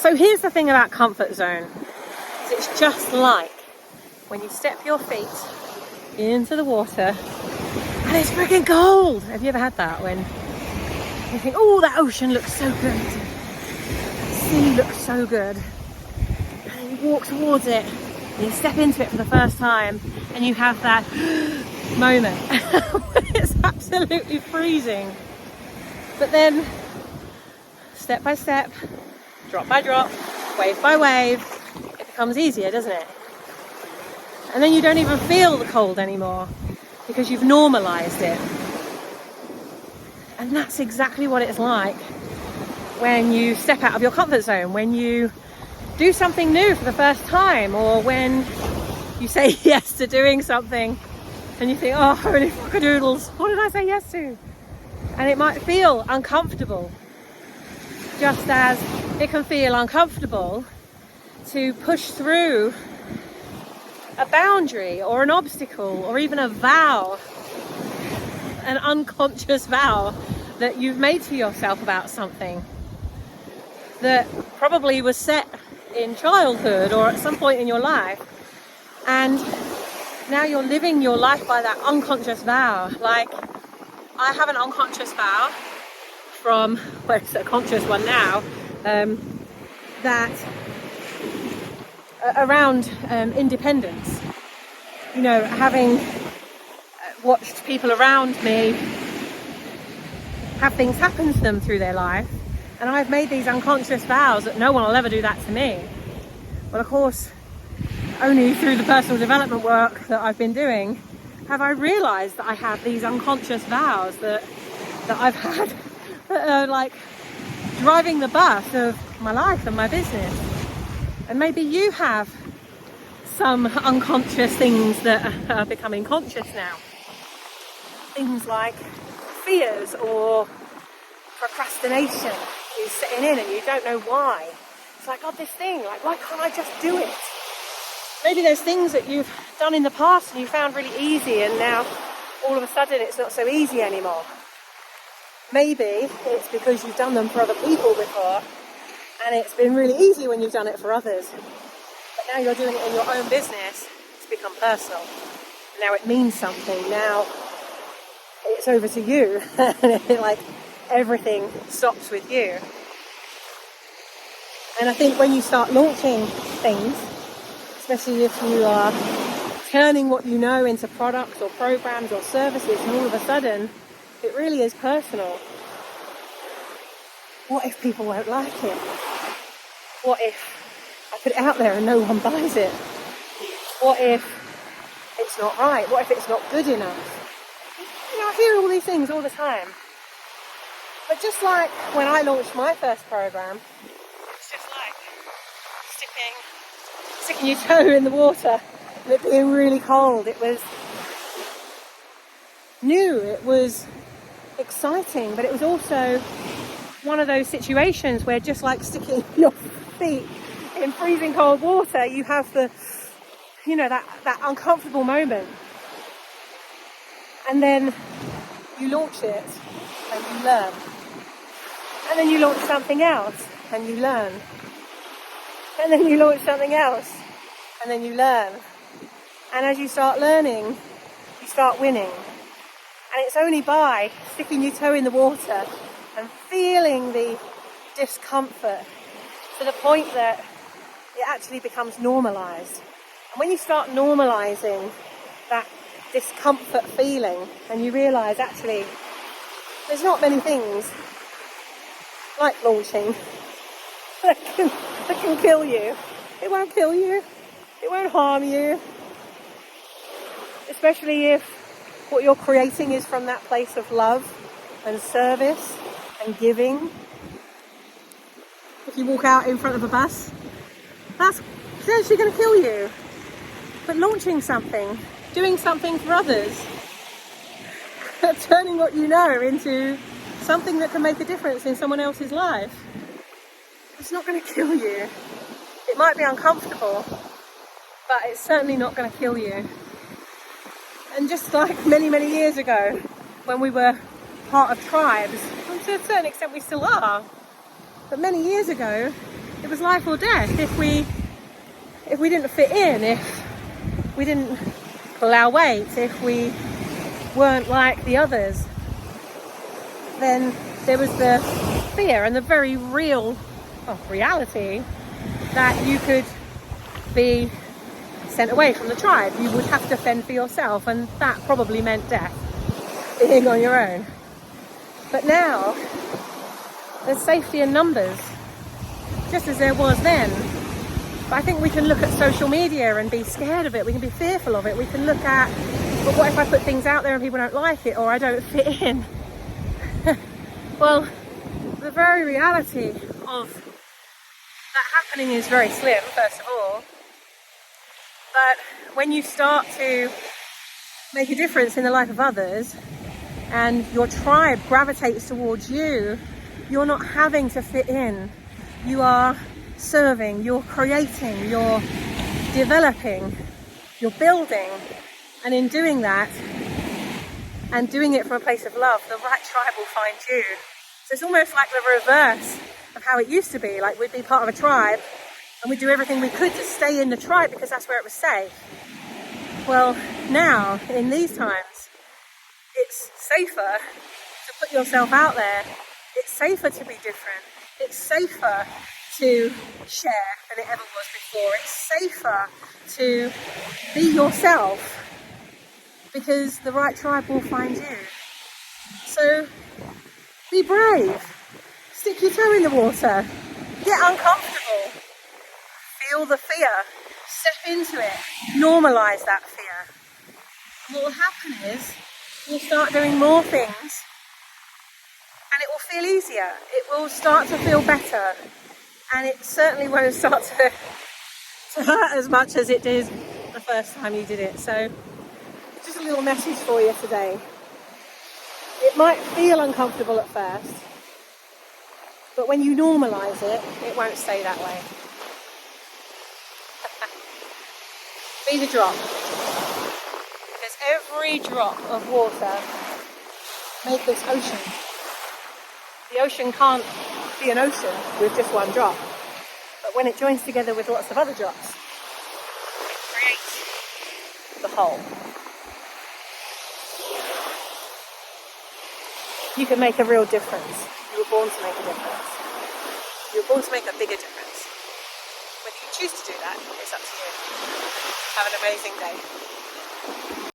So here's the thing about comfort zone. It's just like when you step your feet into the water and it's freaking cold. Have you ever had that when you think, oh, that ocean looks so good, the sea looks so good, and you walk towards it and you step into it for the first time and you have that moment when it's absolutely freezing, but then step by step, drop by drop, wave by wave, it becomes easier, doesn't it? And then you don't even feel the cold anymore because you've normalized it. And that's exactly what it's like when you step out of your comfort zone, when you do something new for the first time, or when you say yes to doing something and you think, oh, holy fuckadoodles, what did I say yes to? And it might feel uncomfortable, just as it can feel uncomfortable to push through a boundary or an obstacle or even a vow, an unconscious vow that you've made to yourself about something that probably was set in childhood or at some point in your life, and now you're living your life by that unconscious vow. Like, I have an unconscious vow from, well, it's a conscious one now, that around independence. You know, having watched people around me have things happen to them through their life, and I've made these unconscious vows that no one will ever do that to me. Well, of course, only through the personal development work that I've been doing have I realised that I have these unconscious vows that I've had that are like driving the bus of my life and my business. And maybe you have some unconscious things that are becoming conscious now. Things like fears or procrastination is setting in and you don't know why. It's like, God, this thing, like, why can't I just do it? Maybe there's things that you've done in the past and you found really easy, and now all of a sudden it's not so easy anymore. Maybe it's because you've done them for other people before and it's been really easy when you've done it for others. But now you're doing it in your own business, it's become personal. Now it means something. Now it's over to you. Like, everything stops with you. And I think when you start launching things, especially if you are turning what you know into products or programs or services, and all of a sudden it really is personal. What if people won't like it? What if I put it out there and no one buys it? What if it's not right? What if it's not good enough? You know, I hear all these things all the time. But just like when I launched my first program, it's just like sticking your toe in the water and it being really cold. It was new, it was exciting, but it was also one of those situations where, just like sticking your feet in freezing cold water, you have the, you know, that uncomfortable moment. And then you launch it and you learn. And then you launch something else and you learn. And then you launch something else and then you learn. And as you start learning, you start winning. And it's only by sticking your toe in the water and feeling the discomfort to the point that it actually becomes normalized. And when you start normalizing that discomfort feeling and you realize, actually, there's not many things like launching that can kill you. It won't kill you. It won't harm you. Especially if what you're creating is from that place of love and service and giving. If you walk out in front of a bus, that's potentially going to kill you. But launching something, doing something for others, turning what you know into something that can make a difference in someone else's life, it's not going to kill you. It might be uncomfortable, but it's certainly not going to kill you. And just like many, many years ago, when we were part of tribes, and to a certain extent we still are, but many years ago, it was life or death. If we didn't fit in, if we didn't pull our weight, if we weren't like the others, then there was the fear and the very real reality that you could be sent away from the tribe. You would have to fend for yourself, and that probably meant death, being on your own. But now there's safety in numbers, just as there was then. But I think we can look at social media and be scared of it. We can be fearful of it. We can look at, but what if I put things out there and people don't like it, or I don't fit in? Well, the very reality of that happening is very slim, first of all. But when you start to make a difference in the life of others, and your tribe gravitates towards you, you're not having to fit in. You are serving, you're creating, you're developing, you're building. And in doing that, and doing it from a place of love, the right tribe will find you. So it's almost like the reverse of how it used to be. Like, we'd be part of a tribe and we'd do everything we could to stay in the tribe because that's where it was safe. Well, now, in these times, it's safer to put yourself out there. It's safer to be different. It's safer to share than it ever was before. It's safer to be yourself because the right tribe will find you. So be brave. Stick your toe in the water. Get uncomfortable. Feel the fear. Step into it. Normalise that fear. And what will happen is you'll start doing more things and it will feel easier. It will start to feel better. And it certainly won't start to hurt as much as it did the first time you did it. So just a little message for you today. It might feel uncomfortable at first, but when you normalise it, it won't stay that way. Be the drop. Because every drop of water makes this ocean. The ocean can't be an ocean with just one drop. But when it joins together with lots of other drops, it creates the whole. You can make a real difference. You were born to make a difference. You were born to make a bigger difference. Whether you choose to do that, it's up to you. Have an amazing day.